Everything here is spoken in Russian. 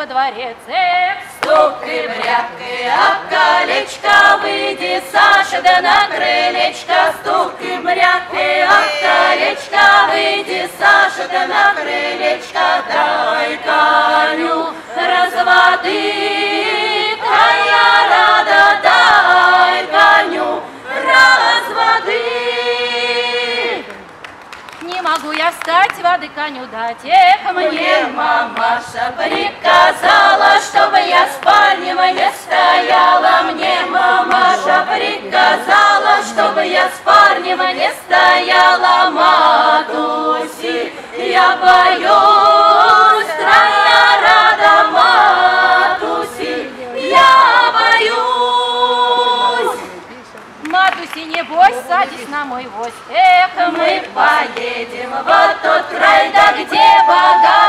во дворец. Эх, стук и брякай, об колечко, выйди, Саша, да на крылечко. Стук и брякай, об колечко, выйди, Саша, да на крылечко. Дай коню разводы, коня рада, дай коню разводы. Не могу я встать, воды коню дать. Эх, мне мамаша приказала, чтобы я с парнем не стояла. Мне мамаша приказала, чтобы я с парнем не стояла. Матуси, я боюсь, края рада, матуси, я боюсь. Матуси, не бойся, садись на мой вось. Эх, мы поедем в тот край, да где богат.